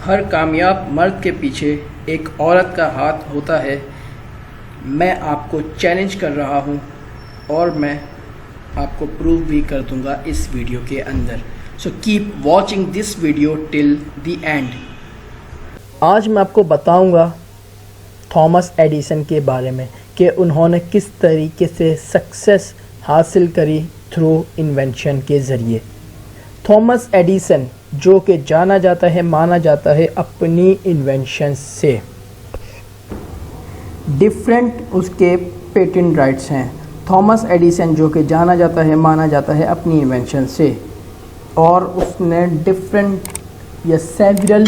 हर कामयाब मर्द के पीछे एक औरत का हाथ होता है। मैं आपको चैलेंज कर रहा हूँ और मैं आपको प्रूव भी कर दूँगा इस वीडियो के अंदर। So keep watching this video till the end. आज मैं आपको बताऊँगा थॉमस एडिसन के बारे में कि उन्होंने किस तरीके से सक्सेस हासिल करी थ्रू इन्वेंशन के ज़रिए। थॉमस एडिसन जो कि जाना जाता है, माना जाता है अपनी इन्वेंशन से। डिफरेंट उसके पेटेंट राइट्स हैं। थॉमस एडिसन जो कि जाना जाता है, माना जाता है अपनी इन्वेंशन से, और उसने डिफरेंट या सेवरल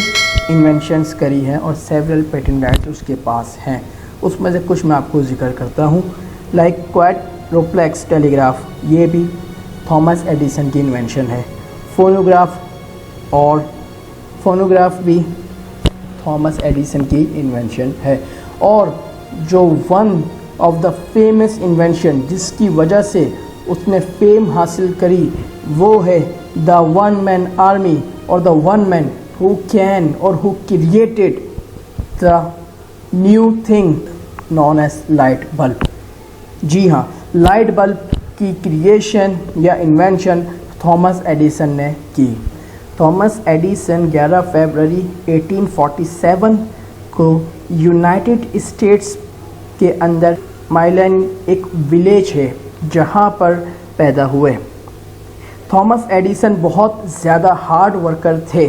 इन्वेंशंस करी हैं और सेवरल पेटेंट राइट्स उसके पास हैं। उसमें से कुछ मैं आपको जिक्र करता हूँ, लाइक क्वाड्रुप्लेक्स टेलीग्राफ, ये भी थॉमस एडिसन की इन्वेंशन है। फोनोग्राफ भी थॉमस एडिसन की इन्वेंशन है। और जो one of the famous invention जिसकी वजह से उसने फेम हासिल करी वो है द वन मैन आर्मी, और the one man who can और who created the new thing known as light bulb. जी हाँ, लाइट बल्ब की क्रिएशन या इन्वेंशन थॉमस एडिसन ने की। थॉमस एडिसन 11 फरवरी 1847 को यूनाइटेड स्टेट्स के अंदर माइलन एक विलेज है जहाँ पर पैदा हुए। थॉमस एडिसन बहुत ज़्यादा हार्ड वर्कर थे।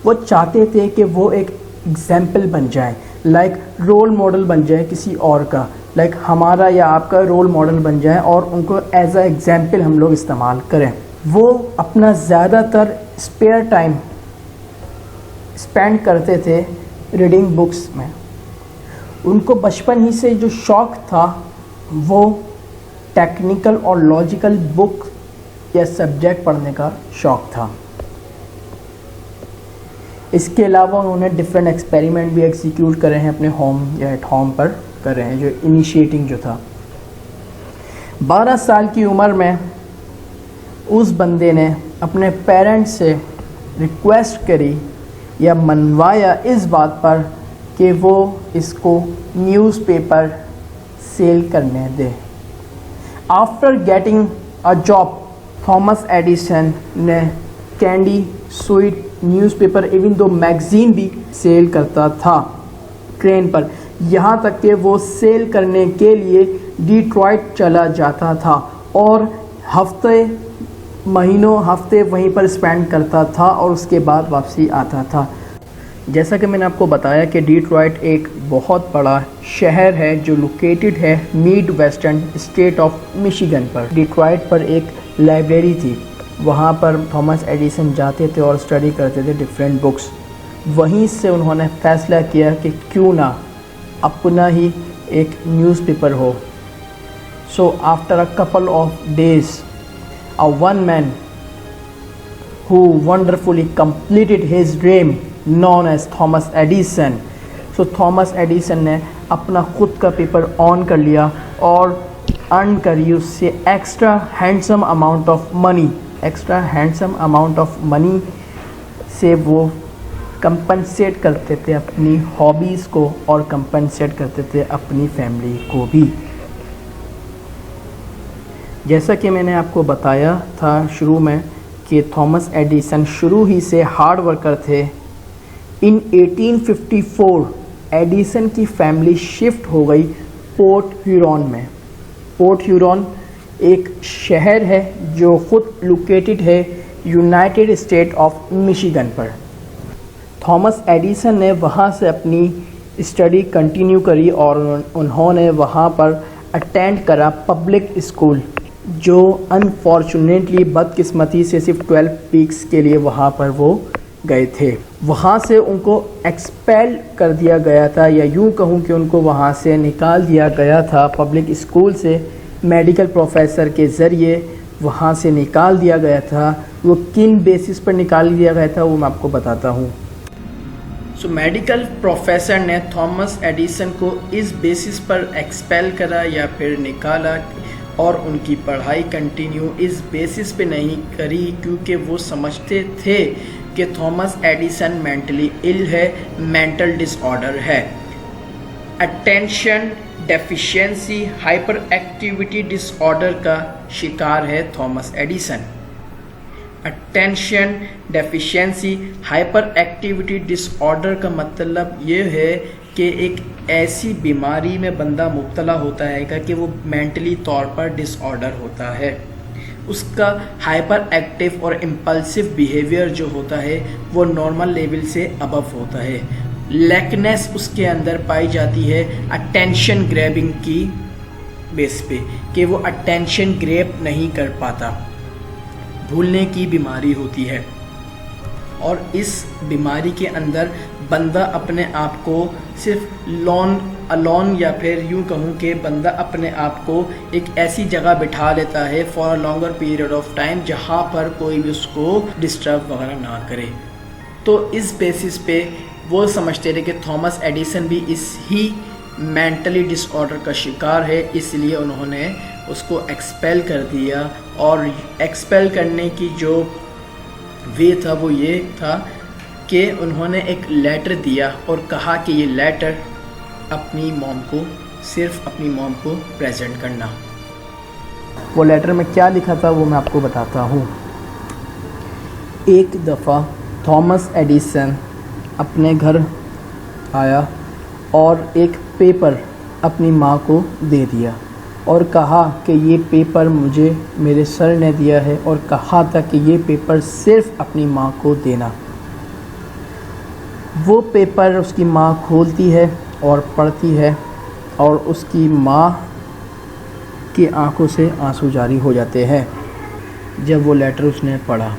वो चाहते थे कि वो एक एग्जाम्पल बन जाए, लाइक रोल मॉडल बन जाए किसी और का, लाइक हमारा या आपका रोल मॉडल बन जाए और उनको एज अ एग्जाम्पल हम लोग इस्तेमाल करें। वो अपना ज़्यादातर स्पेयर टाइम स्पेंड करते थे रीडिंग बुक्स में। उनको बचपन ही से जो शौक़ था वो टेक्निकल और लॉजिकल बुक या सब्जेक्ट पढ़ने का शौक़ था। इसके अलावा उन्होंने डिफरेंट एक्सपेरिमेंट भी एग्जीक्यूट करे हैं अपने होम या एट होम पर कर रहे हैं, जो इनिशिएटिंग जो था। 12 साल की उम्र में उस बंदे ने अपने पेरेंट्स से रिक्वेस्ट करी या मनवाया इस बात पर कि वो इसको न्यूज़पेपर सेल करने दे। After getting a job, Thomas Edison ने कैंडी, स्वीट, न्यूज़पेपर, इवन दो मैगज़ीन भी सेल करता था ट्रेन पर। यहाँ तक कि वो सेल करने के लिए डिट्रॉइट चला जाता था और हफ्ते वहीं पर स्पेंड करता था और उसके बाद वापसी आता था। जैसा कि मैंने आपको बताया कि डिट्रॉइट एक बहुत बड़ा शहर है जो लोकेटेड है mid western state of Michigan पर। डिट्रॉइट पर एक लाइब्रेरी थी, वहाँ पर थॉमस एडिसन जाते थे और स्टडी करते थे डिफरेंट बुक्स। वहीं से उन्होंने फैसला किया कि क्यों ना अपना ही एक न्यूज़पेपर हो। So after a couple of days, a one man who wonderfully completed his dream known as Thomas Edison. So Thomas Edison ने अपना खुद का पेपर ऑन कर लिया और अर्न करी उससे extra handsome amount of money से वो कंपनसेट करते थे अपनी हॉबीज़ को और कंपनसेट करते थे अपनी फैमिली को भी। जैसा कि मैंने आपको बताया था शुरू में कि थॉमस एडिसन शुरू ही से हार्ड वर्कर थे। इन 1854 एडिसन की फैमिली शिफ्ट हो गई पोर्ट ह्यूरॉन में। पोर्ट ह्यूरॉन एक शहर है जो खुद लोकेटेड है यूनाइटेड स्टेट ऑफ मिशिगन पर। थॉमस एडिसन ने वहाँ से अपनी स्टडी कंटिन्यू करी और उन्होंने वहाँ पर अटेंड करा पब्लिक स्कूल, जो अनफॉर्चुनेटली बदकिस्मती से सिर्फ 12 वीक्स के लिए वहाँ पर वो गए थे। वहाँ से उनको एक्सपेल कर दिया गया था, या यूँ कहूँ कि उनको वहाँ से निकाल दिया गया था। पब्लिक स्कूल से मेडिकल प्रोफेसर के ज़रिए वहाँ से निकाल दिया गया था। वो किन बेसिस पर निकाल दिया गया था वो मैं आपको बताता हूँ। सो मेडिकल प्रोफेसर ने थॉमस एडिसन को इस बेसिस पर एक्सपेल करा या फिर निकाला और उनकी पढ़ाई कंटिन्यू इस बेसिस पे नहीं करी, क्योंकि वो समझते थे कि थॉमस एडिसन मेंटली इल है, मेंटल डिसऑर्डर है। Attention deficiency hyper activity disorder का शिकार है Thomas Edison. Attention deficiency hyper activity disorder का मतलब ये है कि एक ऐसी बीमारी में बंदा मुब्तला होता है कि वो मेंटली तौर पर डिसऑर्डर होता है। उसका हाइपर एक्टिव और इम्पल्सिव बिहेवियर जो होता है वो नॉर्मल लेवल से अबव होता है। लैकनेस उसके अंदर पाई जाती है अटेंशन ग्रैबिंग की बेस पे कि वो अटेंशन ग्रैब नहीं कर पाता। भूलने की बीमारी होती है और इस बीमारी के अंदर बंदा अपने आप को सिर्फ अलोन या फिर यूँ कहूँ कि बंदा अपने आप को एक ऐसी जगह बिठा लेता है for a longer period of time जहाँ पर कोई भी उसको डिस्टर्ब वगैरह ना करे। तो इस बेसिस पे वो समझते रहे कि थॉमस एडिसन भी इस ही मेंटली डिसऑर्डर का शिकार है, इसलिए उन्होंने उसको एक्सपेल कर दिया। और एक्सपेल करने की जो वे था वो ये था कि उन्होंने एक लेटर दिया और कहा कि ये लेटर अपनी मॉम को, सिर्फ अपनी मॉम को प्रेजेंट करना। वो लेटर में क्या लिखा था वो मैं आपको बताता हूँ। एक दफ़ा थॉमस एडिसन अपने घर आया और एक पेपर अपनी माँ को दे दिया और कहा कि ये पेपर मुझे मेरे सर ने दिया है और कहा था कि ये पेपर सिर्फ अपनी माँ को देना। वो पेपर उसकी माँ खोलती है और पढ़ती है और उसकी माँ की आंखों से आंसू जारी हो जाते हैं जब वो लेटर उसने पढ़ा।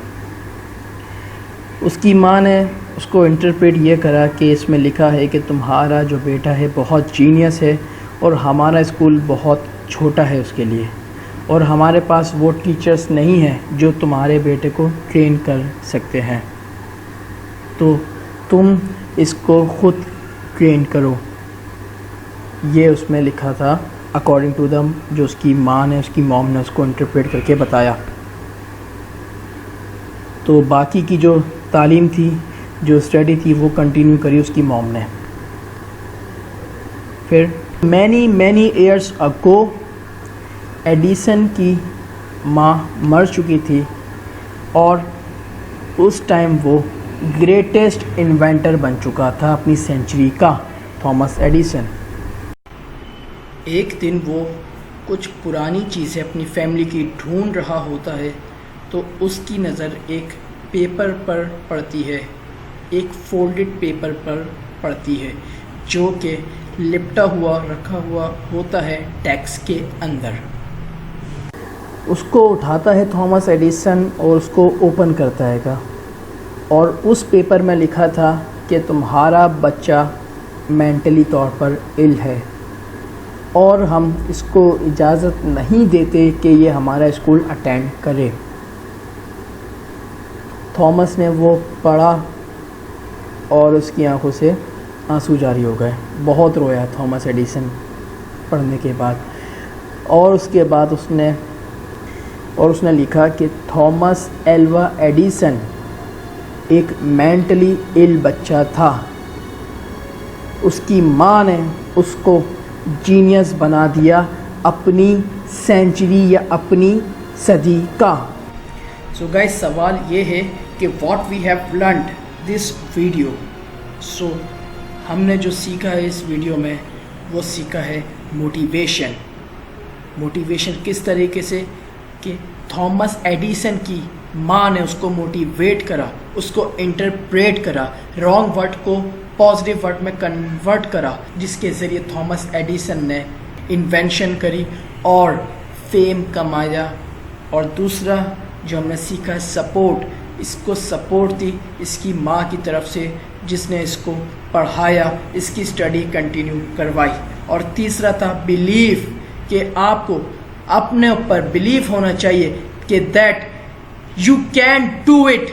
उसकी माँ ने उसको इंटरप्रेट ये करा कि इसमें लिखा है कि तुम्हारा जो बेटा है बहुत जीनियस है और हमारा स्कूल बहुत छोटा है उसके लिए, और हमारे पास वो टीचर्स नहीं हैं जो तुम्हारे बेटे को ट्रेन कर सकते हैं, तो तुम इसको ख़ुद ट्रेन करो। ये उसमें लिखा था अकॉर्डिंग टू द जो उसकी माँ ने, उसकी मॉम ने उसको इंटरप्रेट करके बताया। तो बाकी की जो तालीम थी, जो स्टडी थी, वो कंटिन्यू करी उसकी मॉम ने। फिर मैनी ईयर्स अगो एडिसन की माँ मर चुकी थी और उस टाइम वो ग्रेटेस्ट इन्वेंटर बन चुका था अपनी सेंचुरी का, थॉमस एडिसन। एक दिन वो कुछ पुरानी चीज़ें अपनी फैमिली की ढूंढ रहा होता है तो उसकी नज़र एक पेपर पर पड़ती है, एक फोल्डेड पेपर पर पड़ती है जो कि लिपटा हुआ रखा हुआ होता है डेस्क के अंदर। उसको उठाता है थॉमस एडिसन और उसको ओपन करता है और उस पेपर में लिखा था कि तुम्हारा बच्चा मेंटली तौर पर इल है और हम इसको इजाज़त नहीं देते कि ये हमारा स्कूल अटेंड करे। थॉमस ने वो पढ़ा और उसकी आंखों से आंसू जारी हो गए। बहुत रोया थॉमस एडिसन पढ़ने के बाद। और उसके बाद उसने लिखा कि थॉमस एल्वा एडिसन एक मेंटली इल बच्चा था। उसकी माँ ने उसको जीनियस बना दिया अपनी सेंचुरी या अपनी सदी का। सो गाइस, सवाल ये है कि what we have learned this video. So हमने जो सीखा है इस वीडियो में वो सीखा है मोटिवेशन। मोटिवेशन किस तरीके से कि थॉमस एडिसन की माँ ने उसको मोटिवेट करा, उसको इंटरप्रेट करा, रॉन्ग वर्ड को पॉजिटिव वर्ड में कन्वर्ट करा, जिसके ज़रिए थॉमस एडिसन ने इन्वेंशन करी और फेम कमाया। और दूसरा जो हमने सीखा सपोर्ट, इसको सपोर्ट दी इसकी माँ की तरफ से जिसने इसको पढ़ाया, इसकी स्टडी कंटिन्यू करवाई। और तीसरा था बिलीव, कि आपको अपने ऊपर बिलीव होना चाहिए कि that you can do it,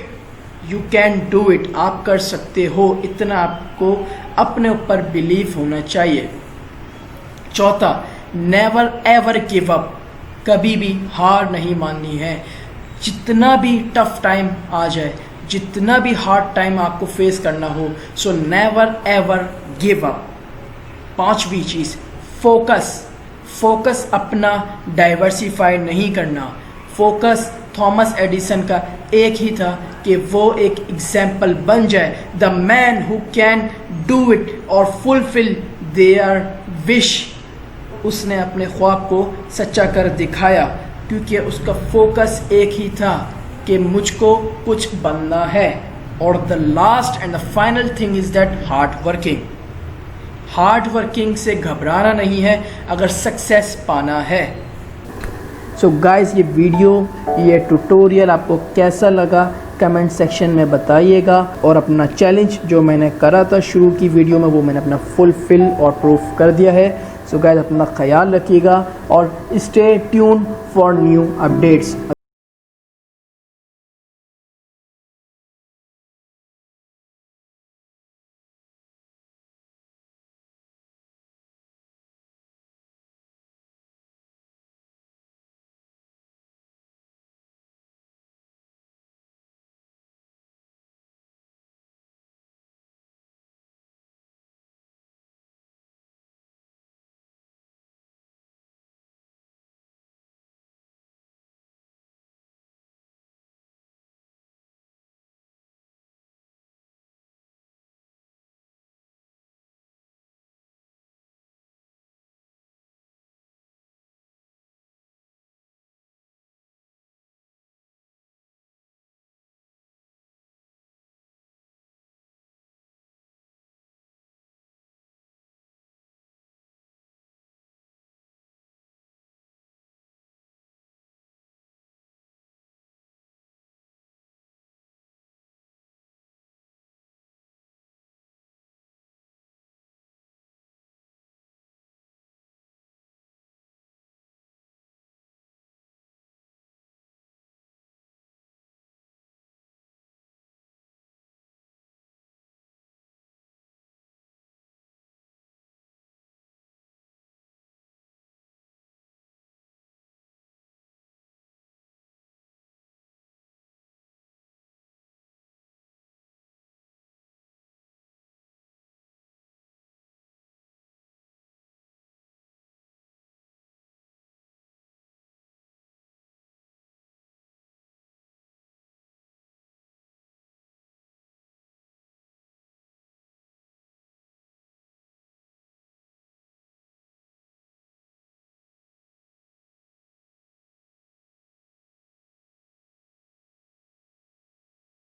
you can do it, आप कर सकते हो, इतना आपको अपने ऊपर बिलीव होना चाहिए। चौथा, नेवर एवर गिव अप, कभी भी हार नहीं माननी है। जितना भी टफ टाइम आ जाए जितना भी हार्ड टाइम आपको फेस करना हो, so never ever give up. पांचवी चीज़, फोकस अपना डाइवर्सिफाई नहीं करना। फोकस थॉमस एडिसन का एक ही था कि वो एक एग्जाम्पल बन जाए, the man who can do it और फुलफिल देयर विश। उसने अपने ख्वाब को सच्चा कर दिखाया क्योंकि उसका फोकस एक ही था कि मुझको कुछ बनना है। और the last and the final thing is that hard working से घबराना नहीं है अगर सक्सेस पाना है। सो गाइस, ये वीडियो, ये ट्यूटोरियल आपको कैसा लगा कमेंट सेक्शन में बताइएगा। और अपना चैलेंज जो मैंने करा था शुरू की वीडियो में, वो मैंने अपना फुलफिल और प्रूफ कर दिया है। सो गाइस, अपना ख्याल रखिएगा और stay tune for new updates.